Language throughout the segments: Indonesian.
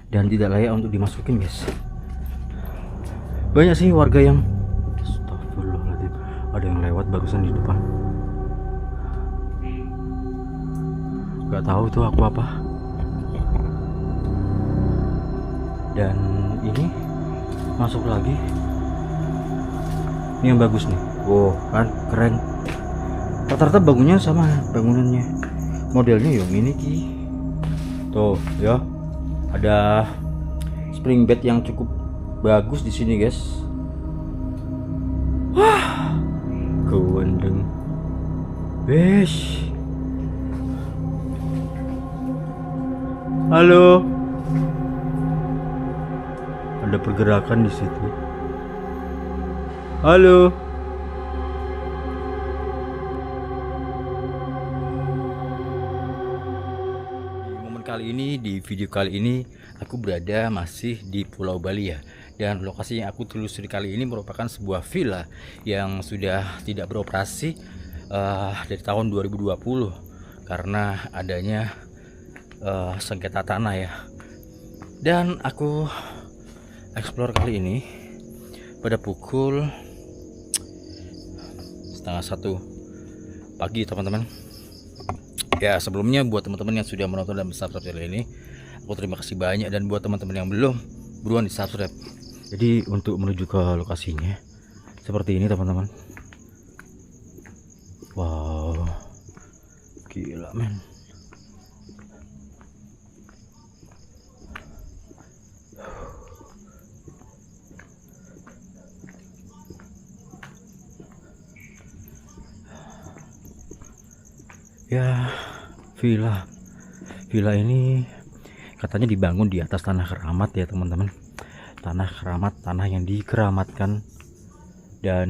dan tidak layak untuk dimasukin guys. Banyak sih warga yang, astagfirullahaladzim, ada yang lewat barusan di depan. Gak tahu tuh aku apa. Dan ini masuk lagi. Ini yang bagus nih. Wow, kan keren. Rata-rata bangunnya sama bangunannya. Modelnya yang ini ki. Tuh ya. Ada spring bed yang cukup bagus di sini, guys. Wah. Kewendeng. Wesh. Halo. Ada pergerakan di situ. Halo. Kali ini, di video kali ini aku berada masih di Pulau Bali ya. Dan lokasi yang aku telusuri kali ini merupakan sebuah villa yang sudah tidak beroperasi dari tahun 2020 karena adanya sengketa tanah ya. Dan aku explore kali ini pada pukul 1:30 pagi teman-teman. Ya, sebelumnya buat teman-teman yang sudah menonton dan subscribe channel ini, aku terima kasih banyak, dan buat teman-teman yang belum, buruan di subscribe. Jadi untuk menuju ke lokasinya seperti ini teman-teman. Wow, gila men. Ya, villa ini katanya dibangun di atas tanah keramat ya teman-teman. Tanah keramat, tanah yang dikeramatkan. Dan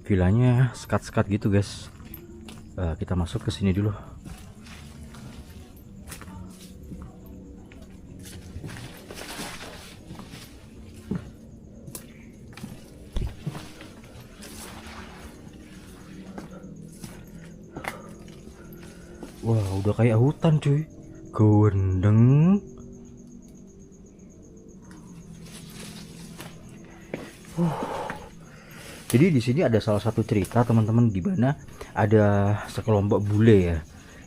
villanya sekat-sekat gitu guys. Kita masuk ke sini dulu. Wah, udah kayak hutan cuy. Gendeng. Jadi di sini ada salah satu cerita teman-teman, di mana ada sekelompok bule ya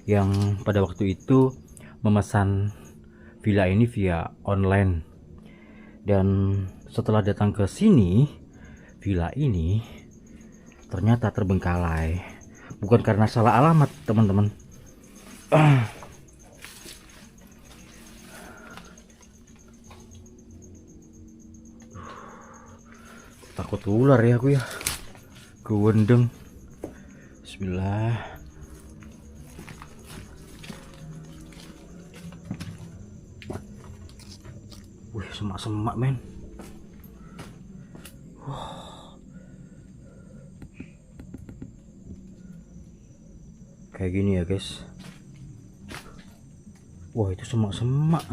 yang pada waktu itu memesan villa ini via online. Dan setelah datang ke sini, villa ini ternyata terbengkalai. Bukan karena salah alamat teman-teman. Takut ular ya aku ya. Kewendeng. Bismillah. Wih, semak-semak men. Kayak gini ya guys. Wah, itu semak-semak.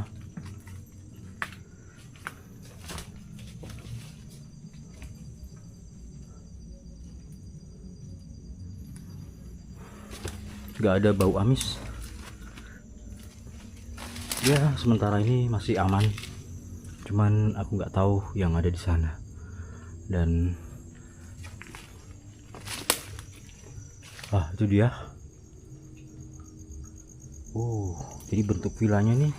Gak ada bau amis. Ya, sementara ini masih aman. Cuman aku nggak tahu yang ada di sana. Dan itu dia. Oh, jadi bentuk villanya nih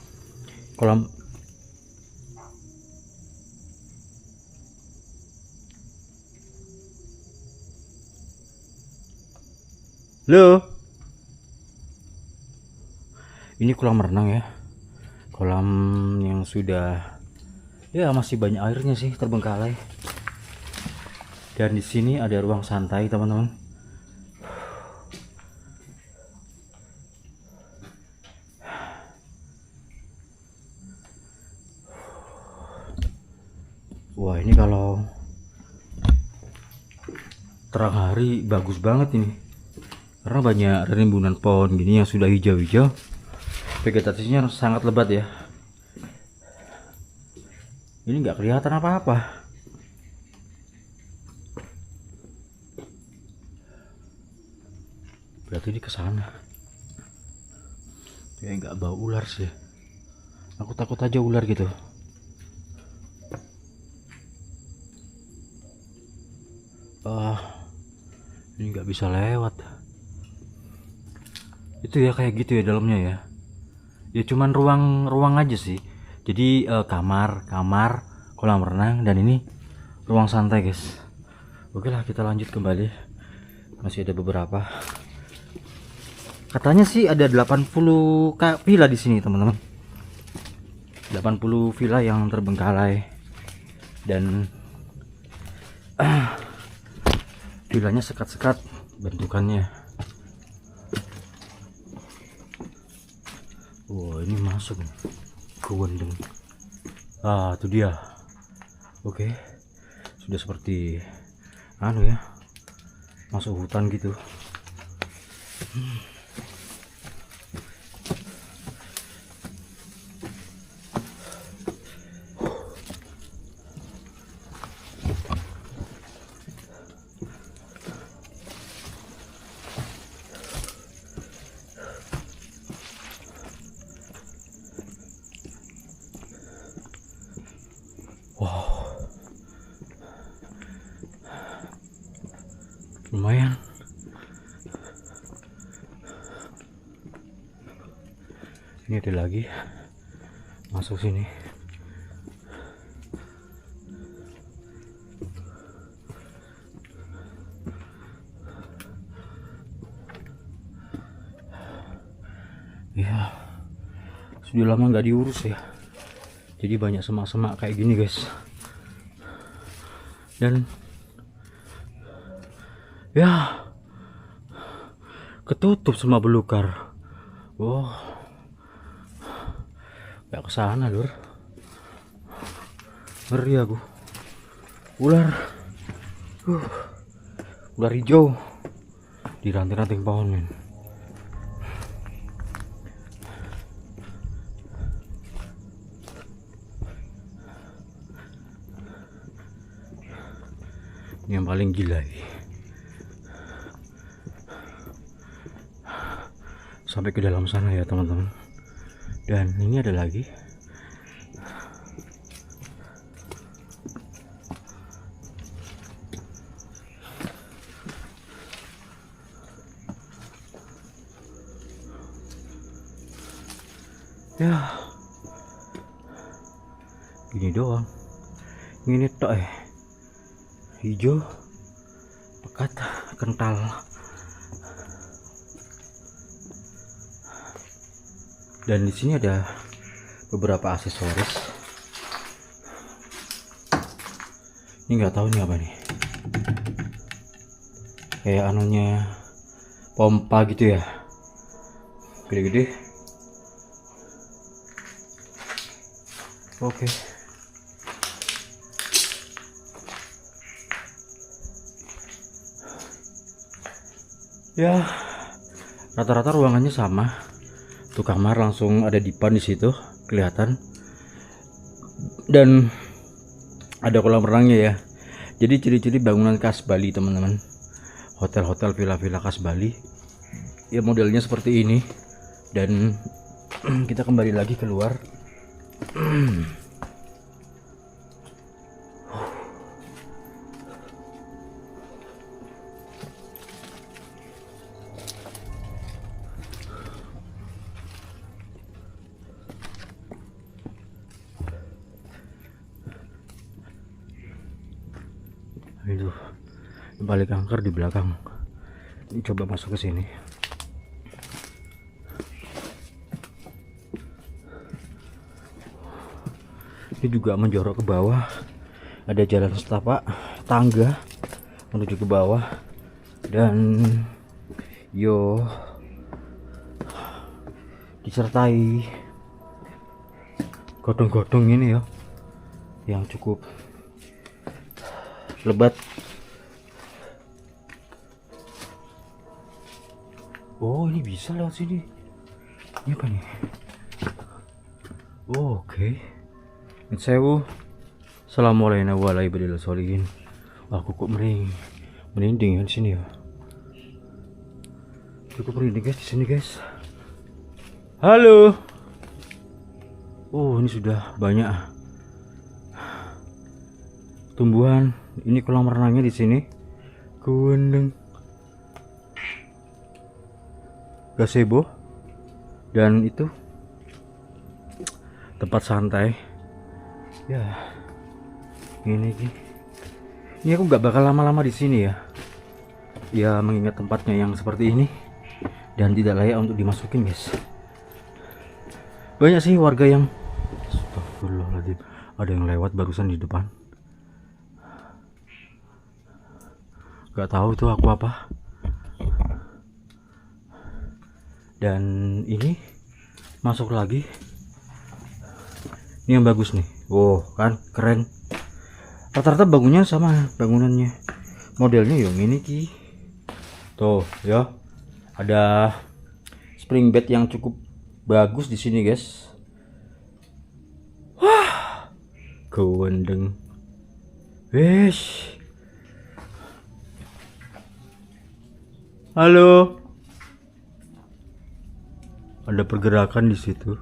kolam. Loh, ini kolam renang ya. Kolam yang sudah ya masih banyak airnya sih, terbengkalai. Dan di sini ada ruang santai teman-teman. Wah, ini kalau terang hari bagus banget ini, karena banyak rimbunan pohon gini yang sudah hijau-hijau. Vegetasinya sangat lebat ya. Ini nggak kelihatan apa-apa. Berarti ini ke sana. Kayak nggak bau ular sih. Aku takut aja ular gitu. Ini nggak bisa lewat. Itu ya kayak gitu ya dalamnya ya. Ya cuman ruang aja sih. Jadi kamar, kolam renang, dan ini ruang santai guys. Oke lah, kita lanjut kembali. Masih ada beberapa. Katanya sih ada 80 villa di sini teman-teman. 80 villa yang terbengkalai. Dan villanya sekat-sekat bentukannya. Wow, ini masuk ke wendeng. Itu dia. Oke, sudah seperti anu ya, masuk hutan gitu. Wow, lumayan. Ini ada lagi masuk sini. Ya, sudah lama nggak diurus ya. Jadi banyak semak-semak kayak gini guys. Dan ya, ketutup semua belukar. Wow, gak kesana lur. Ngeri aku. Ular ular hijau di ranting-ranting pohon men. Ini yang paling gila ini. Sampai ke dalam sana ya teman-teman. Dan ini ada lagi. Ya, gini doang. Ini tok hijau, pekat, kental. Dan di sini ada beberapa aksesoris. Ini nggak tahu nih apa nih. Kayak anunya pompa gitu ya. Gede-gede. Oke. Ya, rata-rata ruangannya sama. Tuh kamar langsung ada dipan di situ, kelihatan. Dan ada kolam renangnya ya. Jadi ciri-ciri bangunan khas Bali teman-teman. Hotel-hotel, villa-villa khas Bali. Ya modelnya seperti ini. Dan kita kembali lagi keluar. Itu balik angker di belakang. Ini coba masuk ke sini. Ini juga menjorok ke bawah. Ada jalan setapak tangga menuju ke bawah. Dan disertai godong-godong ini ya, yang cukup lebat. Oh, ini bisa lewat sini. Ini apa nih? Oh, oke. Sewu. Assalamualaikum warahmatullahi wabarakatuh. Aku kok merinding di sini ya. Cukup merinding guys di sini guys. Halo. Oh, ini sudah banyak tumbuhan. Ini kolam renangnya di sini. Kuendeng, gazebo, dan itu tempat santai. Ya, ini aku nggak bakal lama-lama di sini ya. Ya, mengingat tempatnya yang seperti ini dan tidak layak untuk dimasukin, guys. Banyak sih warga yang, astagfirullahaladzim, ada yang lewat barusan di depan. Gak tahu itu aku apa. Dan ini masuk lagi. Ini yang bagus nih. Wow, kan keren. Rata-rata bangunnya sama bangunannya. Modelnya yang ini ki. Tuh ya. Ada spring bed yang cukup bagus di sini, guys. Wah, kewendeng. Wesh. Halo. Ada pergerakan di situ.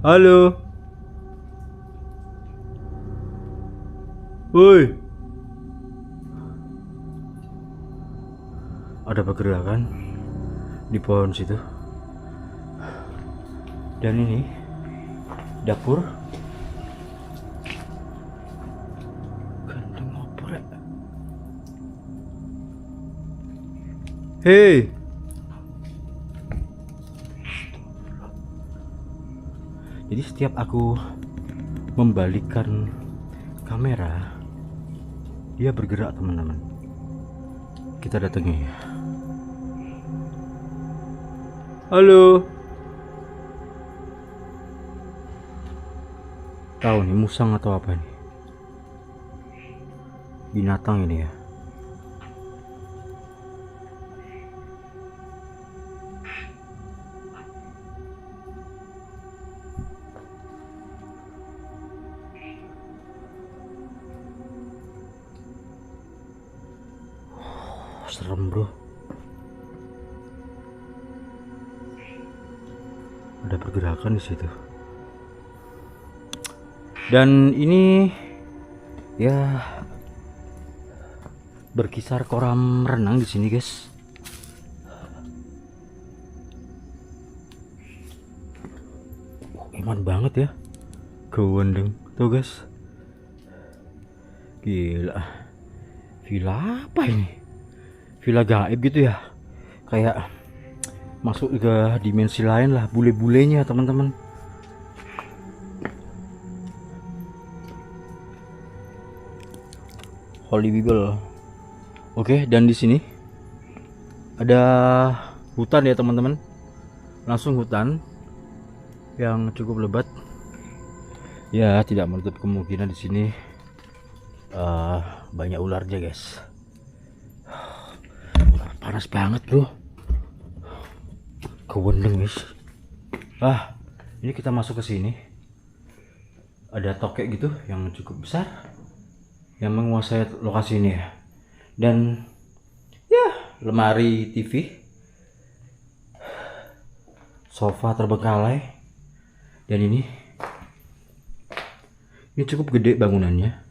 Halo. Woi. Ada pergerakan di pohon situ. Dan ini dapur. Gandeng opor ya. Hei. Jadi setiap aku membalikkan kamera, dia bergerak, teman-teman. Kita datangi ya. Halo. Tahu nih musang atau apa nih? Binatang ini ya. Serem, bro. Ada pergerakan di situ. Dan ini ya berkisar kolam renang di sini, guys. Iman banget ya. Kewendeng tuh, guys. Gila. Villa apa ini? Villa gaib gitu ya, kayak masuk ke dimensi lain lah, bule-bulenya, teman-teman. Holy Bible. Oke, dan di sini ada hutan ya, teman-teman. Langsung hutan yang cukup lebat. Ya, tidak menutup kemungkinan di sini banyak ularnya, guys. Panas banget, bro. Kewendeng, guys. Ini kita masuk ke sini. Ada tokek gitu yang cukup besar yang menguasai lokasi ini ya. Dan ya, lemari TV, sofa terbengkalai. Dan ini cukup gede bangunannya.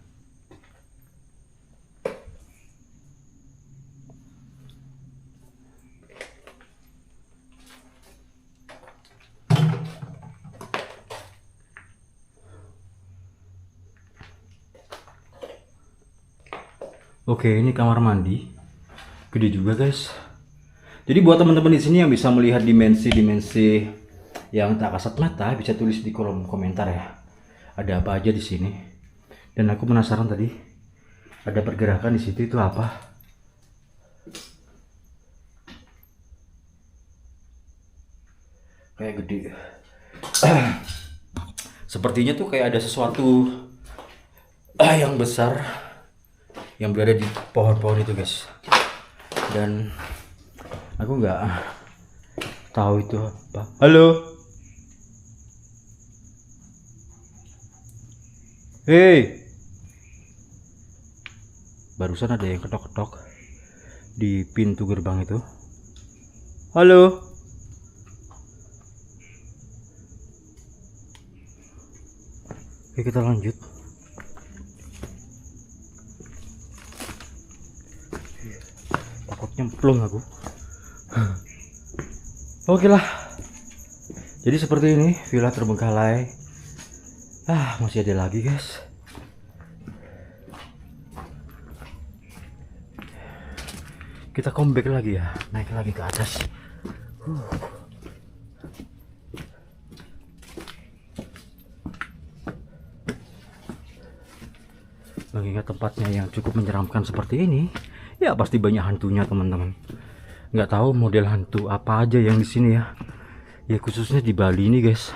Oke, ini kamar mandi, gede juga, guys. Jadi buat teman-teman di sini yang bisa melihat dimensi-dimensi yang tak kasat mata, bisa tulis di kolom komentar ya. Ada apa aja di sini? Dan aku penasaran tadi ada pergerakan di situ, itu apa? Kayak gede. Sepertinya tuh kayak ada sesuatu yang besar yang berada di pohon-pohon itu, guys. Dan aku nggak tahu itu apa. Halo. Hei. Barusan ada yang ketok-ketok di pintu gerbang itu. Halo. Oke, kita lanjut. Takut nyemplung aku. Oke lah. Jadi seperti ini villa terbengkalai. Masih ada lagi guys. Kita comeback lagi ya, naik lagi ke atas. Mengingat tempatnya yang cukup menyeramkan seperti ini, ya pasti banyak hantunya teman-teman. Nggak tahu model hantu apa aja yang di sini ya. Ya khususnya di Bali ini guys.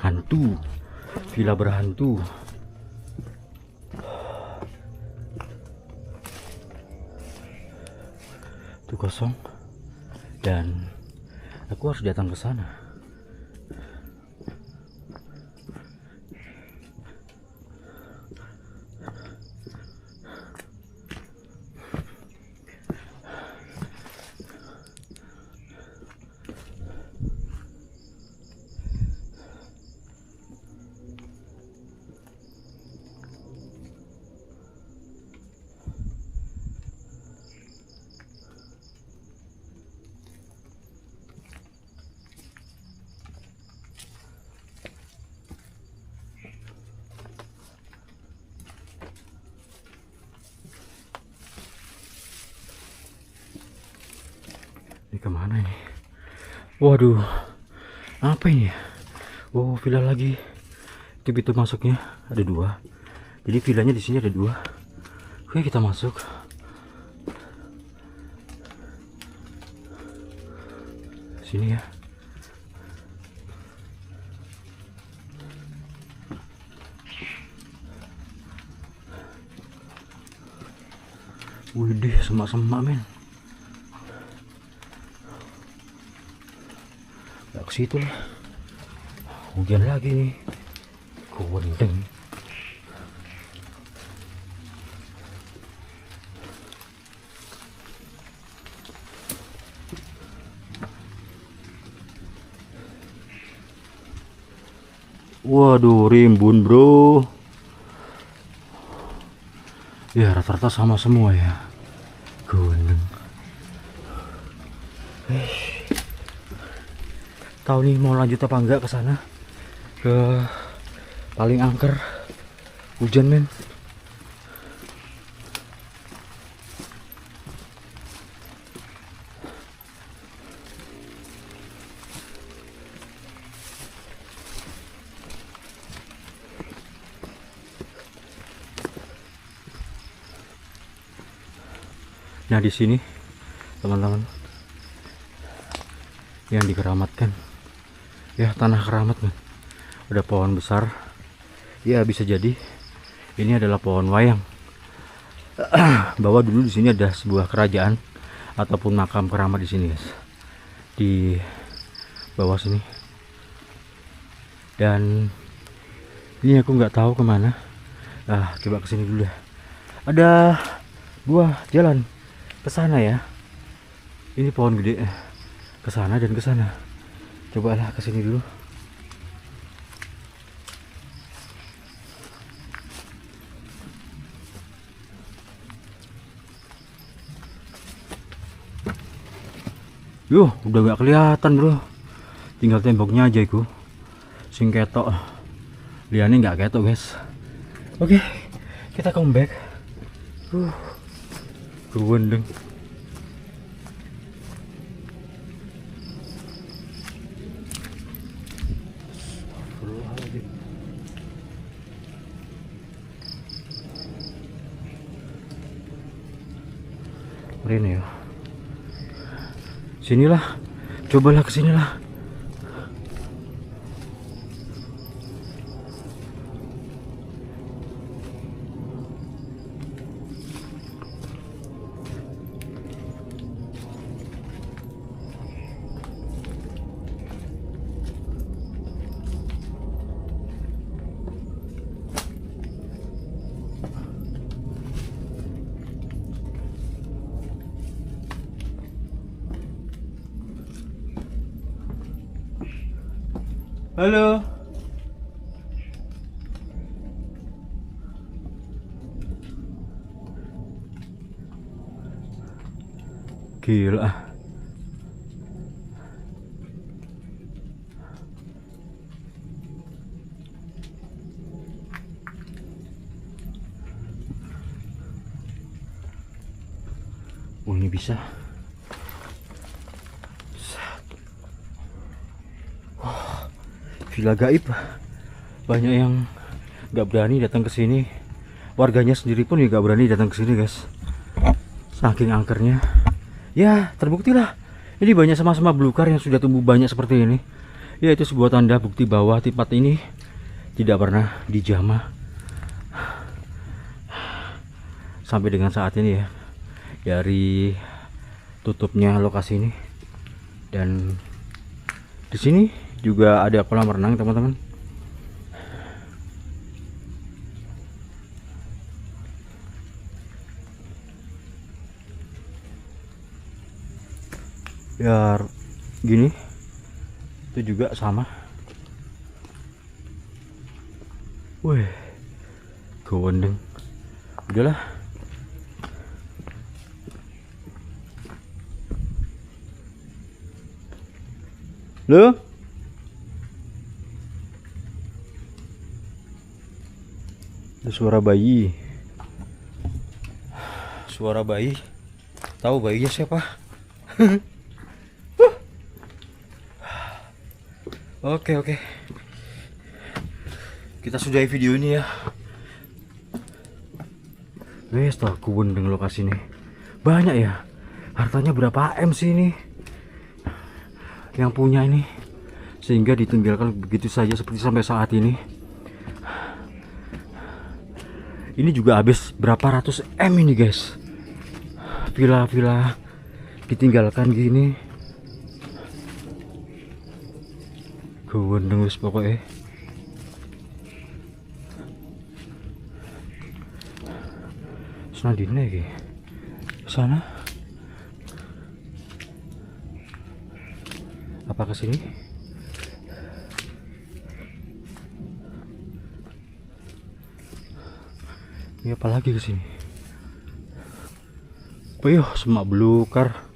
Hantu, villa berhantu. Itu kosong dan aku harus datang ke sana. Ini kemana ini? Waduh, apa ini? Oh, villa lagi. Itu pintu masuknya ada 2. Jadi villanya di sini ada 2. Oke, kita masuk. Sini ya. Widih, semak-semak men. Gak ke situ lah. Hujan lagi nih. Kewendeng. Waduh, rimbun bro. Ya rata-rata sama semua ya. Kewendeng. Tahu nih mau lanjut apa enggak ke sana, ke paling angker. Hujan men. Nah di sini teman-teman yang dikeramatkan ya, tanah keramat men. Ada pohon besar ya, bisa jadi ini adalah pohon wayang. Bahwa dulu di sini ada sebuah kerajaan ataupun makam keramat di sini guys, di bawah sini. Dan ini aku nggak tahu kemana. Coba kesini dulu ya. Ada 2 jalan ke sana ya. Ini pohon gede ke sana dan ke sana. Cobalah ke sini dulu. Yuh, udah gak kelihatan bro. Tinggal temboknya aja itu sing ketok. Liane nggak ketok guys. Oke, kita comeback. Kewendeng. Ini ya. Sinilah. Cobalah kesinilah. Halo. Gila. Oh, ini bisa. Wah, villa gaib. Banyak yang nggak berani datang ke sini. Warganya sendiri pun juga berani datang ke sini, guys. Saking angkernya. Ya, terbuktilah. Ini banyak sama-sama belukar yang sudah tumbuh banyak seperti ini. Ya, itu sebuah tanda bukti bahwa tempat ini tidak pernah dijamah sampai dengan saat ini ya. Dari tutupnya lokasi ini, dan di sini juga ada kolam renang, teman-teman. Ya gini, itu juga sama. Wih, gowendeng. Udahlah. Loh? Ada suara bayi. Suara bayi. Tahu bayinya siapa? Oke. Kita sudahi video ini ya. Wes, toh gowendeng lokasi ini. Banyak ya. Hartanya berapa M sih ini yang punya ini, sehingga ditinggalkan begitu saja seperti sampai saat ini. Ini juga habis berapa ratus M ini, guys. Villa-villa ditinggalkan gini. Gowendeng wis pokoknya. Senadine iki. Sana. Apa ke sini? Ini apa lagi ke sini? Oh iya, semak belukar.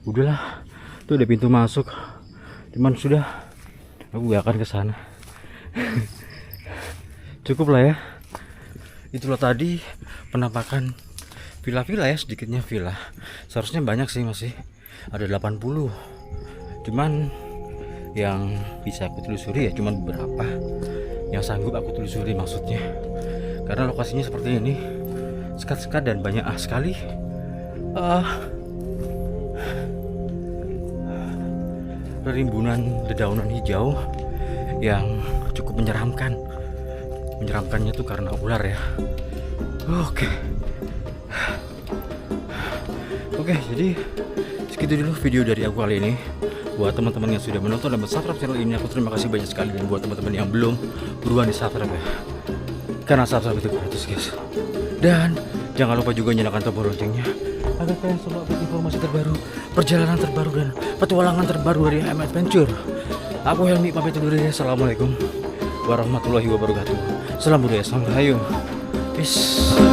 Udahlah, itu ada pintu masuk. Cuman sudah, aku gak akan ke sana. Cukup lah ya. Itulah tadi penampakan villa-villa ya, sedikitnya villa. Seharusnya banyak sih, masih ada 80. Cuman yang bisa aku telusuri ya cuman beberapa yang sanggup aku telusuri, maksudnya. Karena lokasinya seperti ini, sekat-sekat dan banyak sekali rimbunan dedaunan hijau yang cukup menyeramkan. Menyeramkannya tuh karena ular ya. Oke, jadi segitu dulu video dari aku kali ini. Buat teman-teman yang sudah menonton dan subscribe channel ini, aku terima kasih banyak sekali. Dan buat teman-teman yang belum, buruan di subscribe ya, karena subscribe itu gratis, guys. Dan jangan lupa juga nyalakan tombol loncengnya agar kalian selalu update informasi terbaru, perjalanan terbaru, dan petualangan terbaru dari HM Adventure. Aku Helmi pamit undur diri. Assalamualaikum warahmatullahi wabarakatuh. Salam budaya, salam rahayu. Peace.